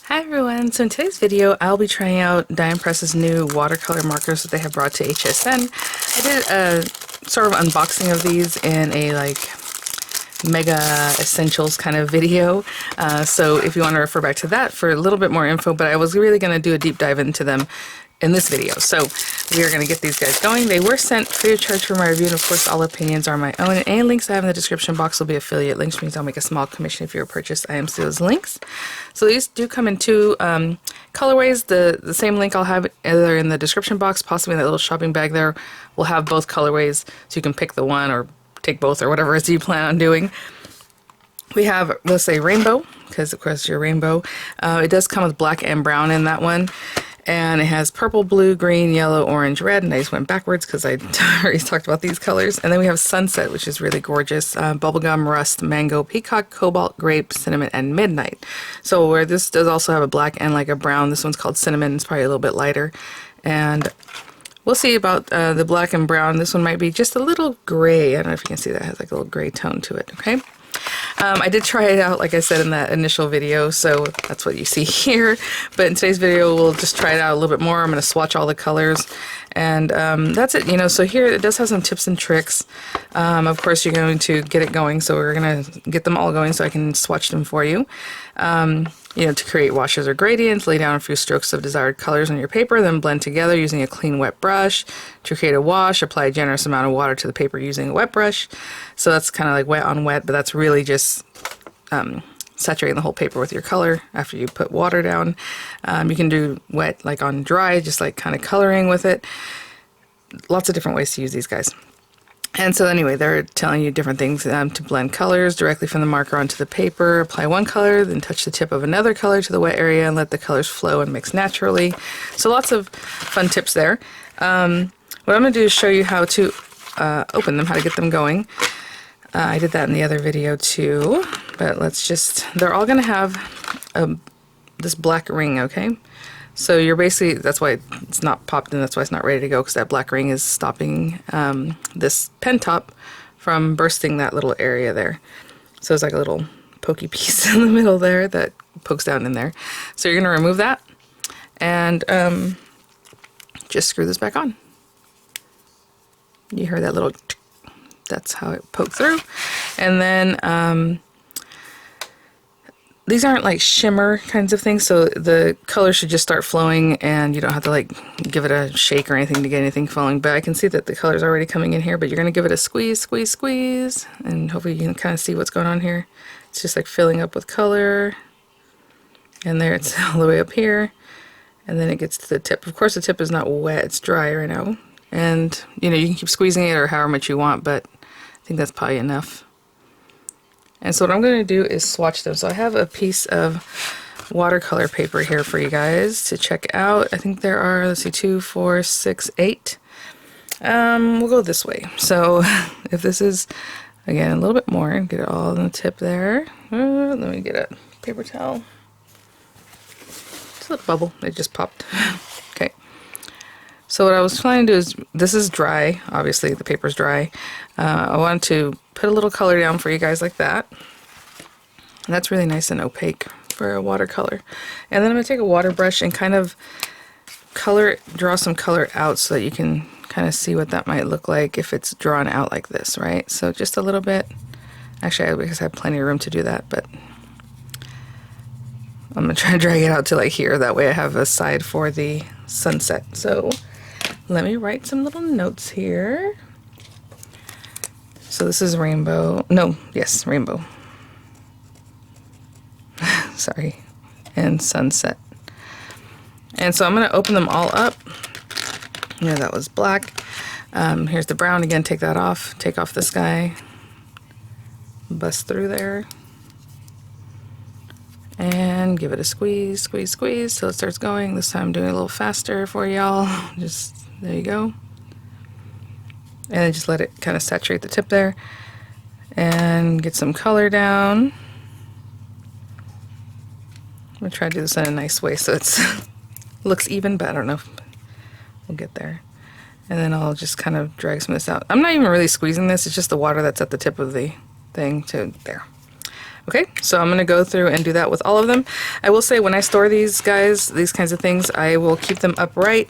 Hi everyone, so in today's video I'll be trying out Dye & Press's new watercolor markers that they have brought to HSN. I did a sort of unboxing of these in a mega essentials kind of video, so if you want to refer back to that for a little bit more info, but I was really going to do a deep dive into them in this video. So we are going to get these guys going. They were sent free of charge for my review, and of course all opinions are my own, and any links I have in the description box will be affiliate links, which means I'll make a small commission if you're purchased IMC those links. So these do come in two colorways. The same link I'll have either in the description box, possibly in that little shopping bag there, will have both colorways, so you can pick the one or take both or whatever it is you plan on doing. We have, let's say, rainbow, because of course your rainbow. It does come with black and brown in that one. And it has purple, blue, green, yellow, orange, red, and I just went backwards because I already talked about these colors. And then we have sunset, which is really gorgeous. Bubblegum, rust, mango, peacock, cobalt, grape, cinnamon, and midnight. So where this does also have a black and like a brown, this one's called cinnamon. It's probably a little bit lighter. And we'll see about the black and brown. This one might be just a little gray. I don't know if you can see that. It has like a little gray tone to it, okay? I did try it out, like I said in that initial video, so that's what you see here. But in today's video, we'll just try it out a little bit more. I'm going to swatch all the colors, and that's it. You know, so here it does have some tips and tricks. Of course, you're going to get it going, so we're going to get them all going so I can swatch them for you. You know, to create washes or gradients, lay down a few strokes of desired colors on your paper, then blend together using a clean wet brush. To create a wash, apply a generous amount of water to the paper using a wet brush. So that's kind of like wet on wet, but that's really just saturating the whole paper with your color after you put water down. You can do wet like on dry, just like kind of coloring with it. Lots of different ways to use these guys. And so anyway, they're telling you different things to blend colors directly from the marker onto the paper. Apply one color, then touch the tip of another color to the wet area and let the colors flow and mix naturally. So lots of fun tips there. What I'm going to do is show you how to open them, how to get them going. I did that in the other video too, but let's just, they're all going to have this black ring, okay? So you're basically, that's why it's not popped in, that's why it's not ready to go, because that black ring is stopping this pen top from bursting that little area there. So it's like a little pokey piece in the middle there that pokes down in there. So you're going to remove that and just screw this back on. You heard that little tick, that's how it poked through. And then these aren't like shimmer kinds of things, so the color should just start flowing and you don't have to like give it a shake or anything to get anything flowing. But I can see that the color's already coming in here, but you're going to give it a squeeze, squeeze, squeeze, and hopefully you can kind of see what's going on here. It's just like filling up with color, and there it's all the way up here, and then it gets to the tip. Of course the tip is not wet, it's dry right now, and you know, you can keep squeezing it or however much you want, but I think that's probably enough. And so what I'm going to do is swatch them. So I have a piece of watercolor paper here for you guys to check out. I think there are, let's see, 2, 4, 6, 8. We'll go this way. So if this is, again, a little bit more, get it all on the tip there. Let me get a paper towel. It's a little bubble. It just popped. Okay. So what I was trying to do is, this is dry, obviously the paper's dry. I wanted to put a little color down for you guys like that. And that's really nice and opaque for a watercolor. And then I'm going to take a water brush and kind of draw some color out so that you can kind of see what that might look like if it's drawn out like this, right? So just a little bit. Actually, because I have plenty of room to do that, but I'm going to try to drag it out to like here. That way I have a side for the sunset. So let me write some little notes here. So this is rainbow. No, yes, rainbow. Sorry. And sunset. And so I'm going to open them all up. Yeah, that was black. Here's the brown again. Take that off. Take off the sky. Bust through there. And give it a squeeze, squeeze, squeeze till it starts going. This time I'm doing it a little faster for y'all. Just, there you go. And then just let it kind of saturate the tip there. And get some color down. I'm going to try to do this in a nice way so it's looks even, but I don't know if we'll get there. And then I'll just kind of drag some of this out. I'm not even really squeezing this, it's just the water that's at the tip of the thing to there. Okay, so I'm going to go through and do that with all of them. I will say when I store these guys, these kinds of things, I will keep them upright.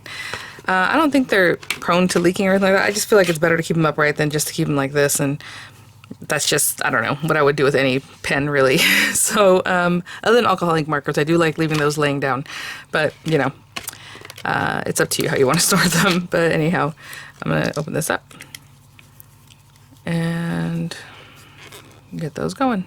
I don't think they're prone to leaking or anything like that. I just feel like it's better to keep them upright than just to keep them like this, and that's just, I don't know, what I would do with any pen, really. So, other than alcohol ink markers, I do like leaving those laying down, but, you know, it's up to you how you want to store them. But anyhow, I'm going to open this up and get those going.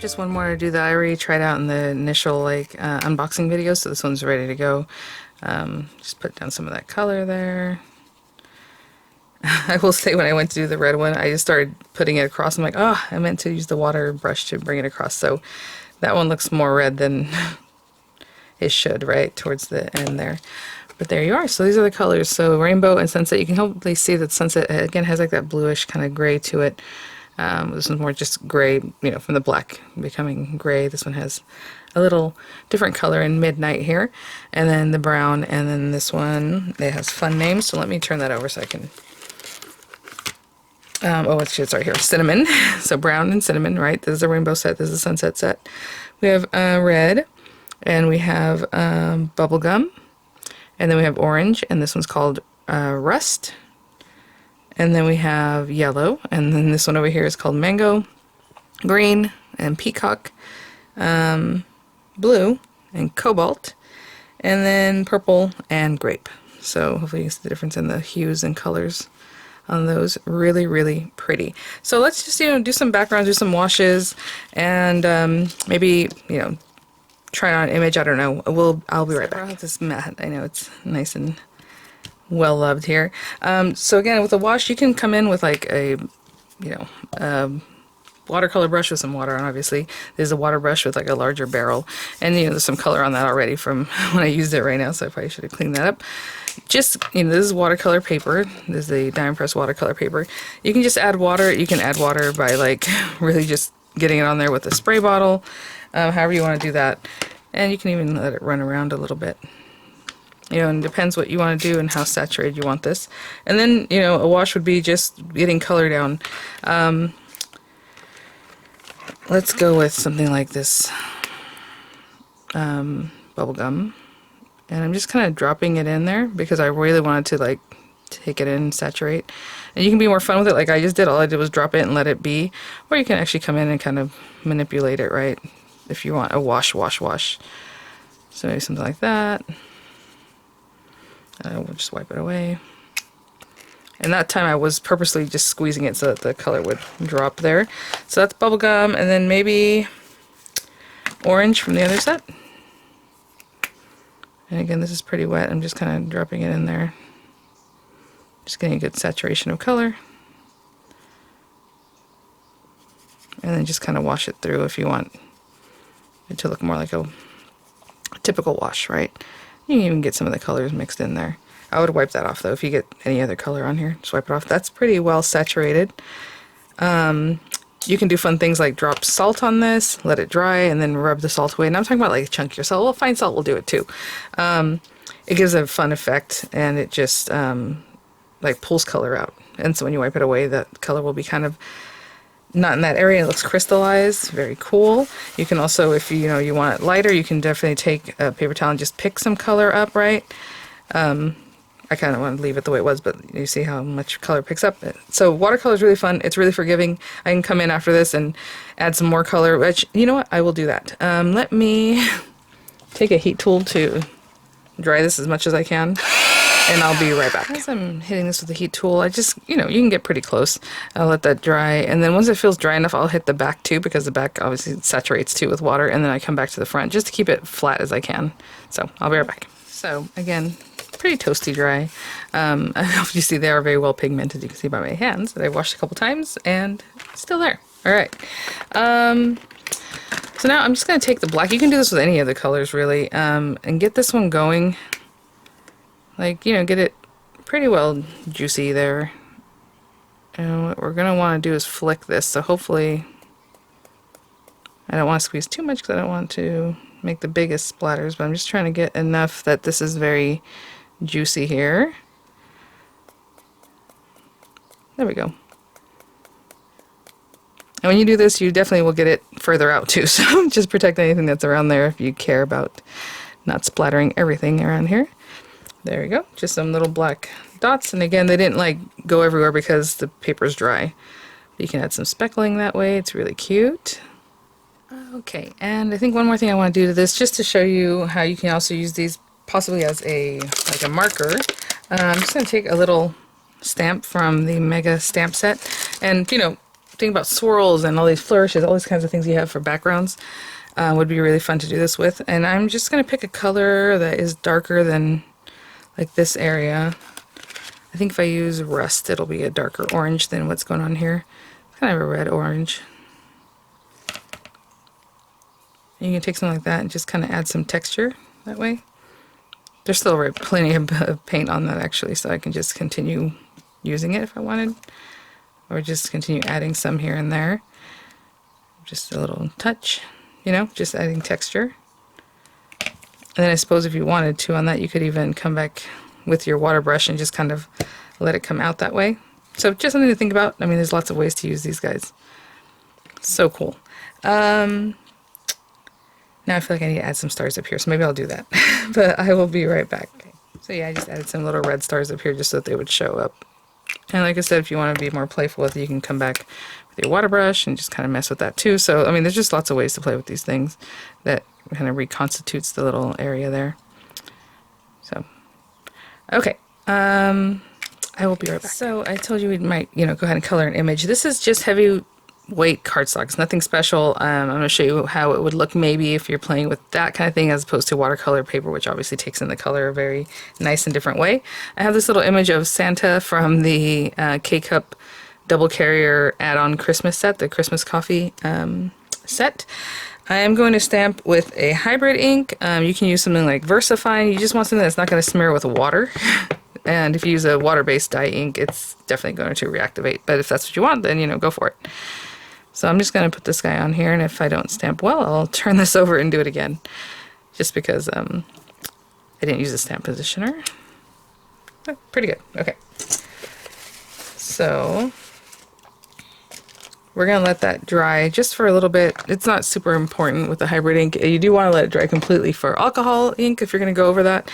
Just one more to do that I already tried out in the initial unboxing video, so this one's ready to go. Just put down some of that color there. I will say when I went to do the red one, I just started putting it across. I'm like, oh, I meant to use the water brush to bring it across. So that one looks more red than it should, right, towards the end there. But there you are. So these are the colors. So rainbow and sunset. You can hopefully see that sunset again has like that bluish kind of gray to it. This one's more just gray, you know, from the black becoming gray. This one has a little different color in midnight here, and then the brown, and then this one, it has fun names. So let me turn that over so I can. Oh, it's right here, cinnamon. So brown and cinnamon, right? This is a rainbow set. This is a sunset set. We have red, and we have bubblegum, and then we have orange, and this one's called rust. And then we have yellow, and then this one over here is called mango, green, and peacock, blue, and cobalt, and then purple and grape. So hopefully you see the difference in the hues and colors on those. Really, really pretty. So let's just, you know, do some backgrounds, do some washes, and maybe, you know, try on an image. I don't know. I'll be right back. This mat, I know it's nice and well loved here. So again, with a wash, you can come in with like a, you know, watercolor brush with some water on. Obviously, there's a water brush with like a larger barrel, and you know, there's some color on that already from when I used it right now. So I probably should have cleaned that up. Just, you know, this is watercolor paper. This is the diamond press watercolor paper. You can just add water. You can add water by like really just getting it on there with a spray bottle. However you want to do that, and you can even let it run around a little bit. You know, and it depends what you want to do and how saturated you want this. And then, you know, a wash would be just getting color down. Let's go with something like this bubblegum. And I'm just kind of dropping it in there because I really wanted to like take it in and saturate. And you can be more fun with it like I just did. All I did was drop it and let it be. Or you can actually come in and kind of manipulate it, right? If you want a wash. So maybe something like that. We'll just wipe it away. And that time I was purposely just squeezing it so that the color would drop there. So that's bubblegum, and then maybe orange from the other set. And again, this is pretty wet. I'm just kind of dropping it in there. Just getting a good saturation of color. And then just kind of wash it through if you want it to look more like a typical wash, right? You can even get some of the colors mixed in there. I would wipe that off though. If you get any other color on here, just wipe it off. That's pretty well saturated. You can do fun things like drop salt on this, let it dry, and then rub the salt away. And I'm talking about like chunkier salt. Well, fine salt will do it too. It gives a fun effect, and it just like pulls color out. And so when you wipe it away, that color will be kind of not in that area. It looks crystallized. Very cool. You can also, if you want it lighter, you can definitely take a paper towel and just pick some color up, right? I kind of want to leave it the way it was, but you see how much color picks up. So watercolor is really fun. It's really forgiving. I can come in after this and add some more color, which, you know what, I will do that. Let me take a heat tool to dry this as much as I can, and I'll be right back. As I'm hitting this with the heat tool, I just, you can get pretty close. I'll let that dry, and then once it feels dry enough, I'll hit the back too, because the back obviously saturates too with water, and then I come back to the front just to keep it flat as I can. So I'll be right back. So again, pretty toasty dry. I don't know if you see they are very well pigmented. You can see by my hands that I've washed a couple times and it's still there. All right. So now I'm just going to take the black. You can do this with any of the colors really, and get this one going. Like, get it pretty well juicy there. And what we're going to want to do is flick this. So hopefully, I don't want to squeeze too much because I don't want to make the biggest splatters, but I'm just trying to get enough that this is very juicy here. There we go. And when you do this, you definitely will get it further out too, so just protect anything that's around there if you care about not splattering everything around here. There we go, just some little black dots, and again, they didn't like go everywhere because the paper's dry. You can add some speckling that way. It's really cute. Okay, and I think one more thing I want to do to this, just to show you how you can also use these possibly as a marker. I'm just going to take a little stamp from the Mega stamp set, and think about swirls and all these flourishes, all these kinds of things you have for backgrounds. Would be really fun to do this with. And I'm just going to pick a color that is darker than like this area. I think if I use rust, it'll be a darker orange than what's going on here. It's kind of a red orange. You can take something like that and just kind of add some texture that way. There's still plenty of paint on that actually, so I can just continue using it if I wanted, or just continue adding some here and there. Just a little touch, just adding texture. And then I suppose if you wanted to on that, you could even come back with your water brush and just kind of let it come out that way. So just something to think about. I mean, there's lots of ways to use these guys. So cool. Now I feel like I need to add some stars up here, so maybe I'll do that. But I will be right back. Okay. So yeah, I just added some little red stars up here just so that they would show up. And like I said, if you want to be more playful with it, you can come back with your water brush and just kind of mess with that too. So, I mean, there's just lots of ways to play with these things that kind of reconstitutes the little area there. So, okay. I will be right back. So I told you we might, go ahead and color an image. This is just heavyweight cardstock. It's nothing special. I'm going to show you how it would look maybe if you're playing with that kind of thing as opposed to watercolor paper, which obviously takes in the color a very nice and different way. I have this little image of Santa from the K-Cup double carrier add-on Christmas set, the Christmas coffee set. I am going to stamp with a hybrid ink. You can use something like VersaFine. You just want something that's not going to smear with water. And if you use a water-based dye ink, it's definitely going to reactivate. But if that's what you want, then, go for it. So I'm just going to put this guy on here, and if I don't stamp well, I'll turn this over and do it again. Just because I didn't use a stamp positioner. Oh, pretty good. Okay. So we're going to let that dry just for a little bit. It's not super important with the hybrid ink. You do want to let it dry completely for alcohol ink if you're going to go over that.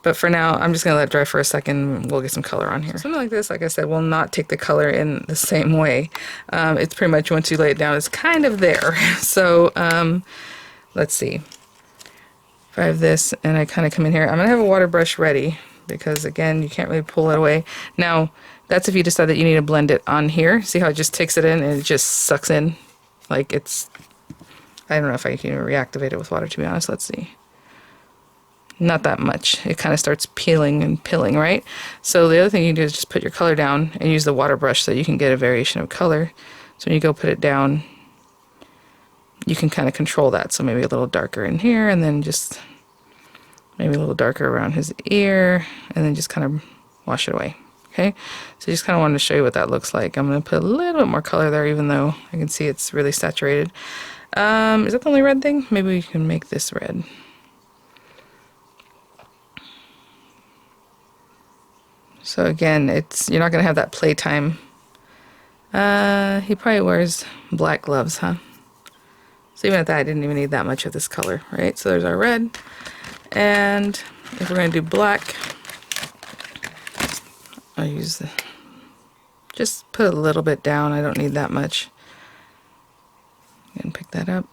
But for now, I'm just going to let it dry for a second. We'll get some color on here. Something like this, like I said, will not take the color in the same way. It's pretty much once you lay it down, it's kind of there. So let's see. If I have this and I kind of come in here, I'm going to have a water brush ready because, again, you can't really pull it away. Now, that's if you decide that you need to blend it on here. See how it just takes it in and it just sucks in? Like it's, I don't know if I can even reactivate it with water, to be honest. Let's see. Not that much. It kind of starts peeling and pilling, right? So the other thing you can do is just put your color down and use the water brush so you can get a variation of color. So when you go put it down, you can kind of control that. So maybe a little darker in here and then just maybe a little darker around his ear, and then just kind of wash it away. Okay, so just kind of wanted to show you what that looks like. I'm going to put a little bit more color there, even though I can see it's really saturated. Is that the only red thing? Maybe we can make this red. So again, you're not going to have that playtime. He probably wears black gloves, huh? So even at that, I didn't even need that much of this color, right? So there's our red. And if we're going to do black, I'll use just put a little bit down. I don't need that much. And pick that up.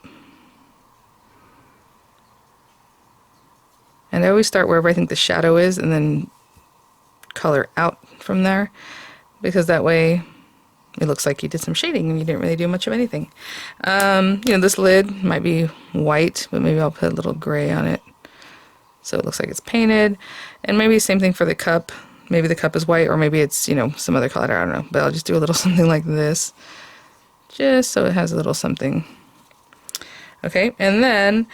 And I always start wherever I think the shadow is and then color out from there, because that way it looks like you did some shading and you didn't really do much of anything. You know, this lid might be white, but maybe I'll put a little gray on it so it looks like it's painted. And maybe same thing for the cup. Maybe the cup is white, or maybe it's, you know, some other color, I don't know. But I'll just do a little something like this, just so it has a little something. Okay, and then,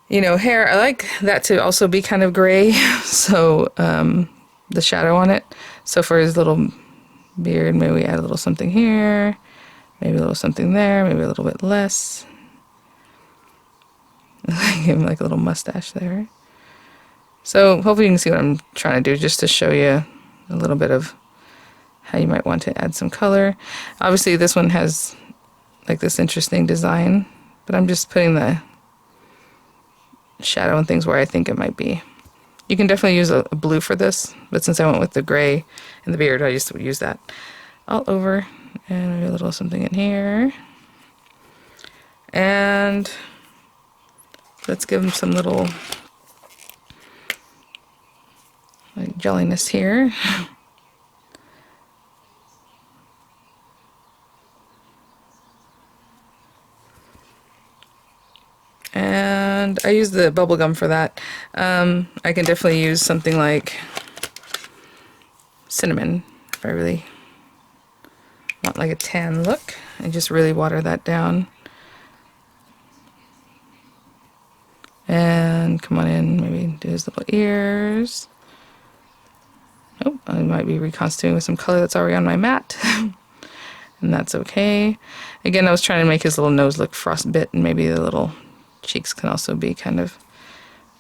you know, hair, I like that to also be kind of gray, so the shadow on it. So for his little beard, maybe we add a little something here, maybe a little something there, maybe a little bit less. Give him like a little mustache there. So hopefully you can see what I'm trying to do, just to show you a little bit of how you might want to add some color. Obviously this one has like this interesting design, but I'm just putting the shadow and things where I think it might be. You can definitely use a blue for this, but since I went with the gray and the beard, I just would use that all over, and maybe a little something in here. And let's give him some little like jelliness here. And I use the bubble gum for that. I can definitely use something like cinnamon if I really want like a tan look, and just really water that down. And come on in, maybe do his little ears. Oh, I might be reconstituting with some color that's already on my mat. And that's okay. Again, I was trying to make his little nose look frostbit, and maybe the little cheeks can also be kind of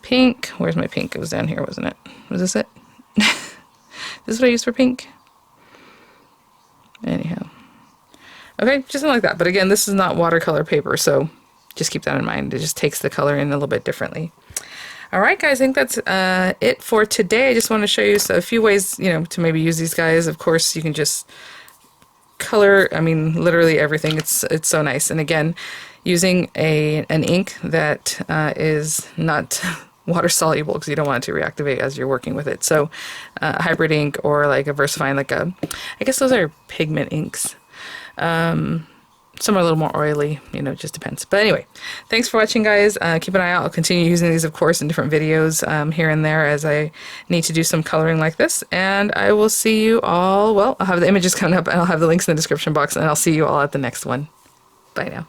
pink. Where's my pink? It was down here, wasn't it? Was this it? This is what I used for pink? Anyhow. Okay, just something like that. But again, this is not watercolor paper, so just keep that in mind. It just takes the color in a little bit differently. Alright guys, I think that's it for today. I just want to show you a few ways, you know, to maybe use these guys. Of course, you can just color, I mean, literally everything. It's so nice. And again, using an ink that is not water soluble, because you don't want it to reactivate as you're working with it. So a hybrid ink, or like a VersaFine, like I guess those are pigment inks. Some are a little more oily, you know, it just depends. But anyway, thanks for watching, guys. Keep an eye out. I'll continue using these, of course, in different videos here and there as I need to do some coloring like this. And I will see you all, well, I'll have the images coming up, and I'll have the links in the description box, and I'll see you all at the next one. Bye now.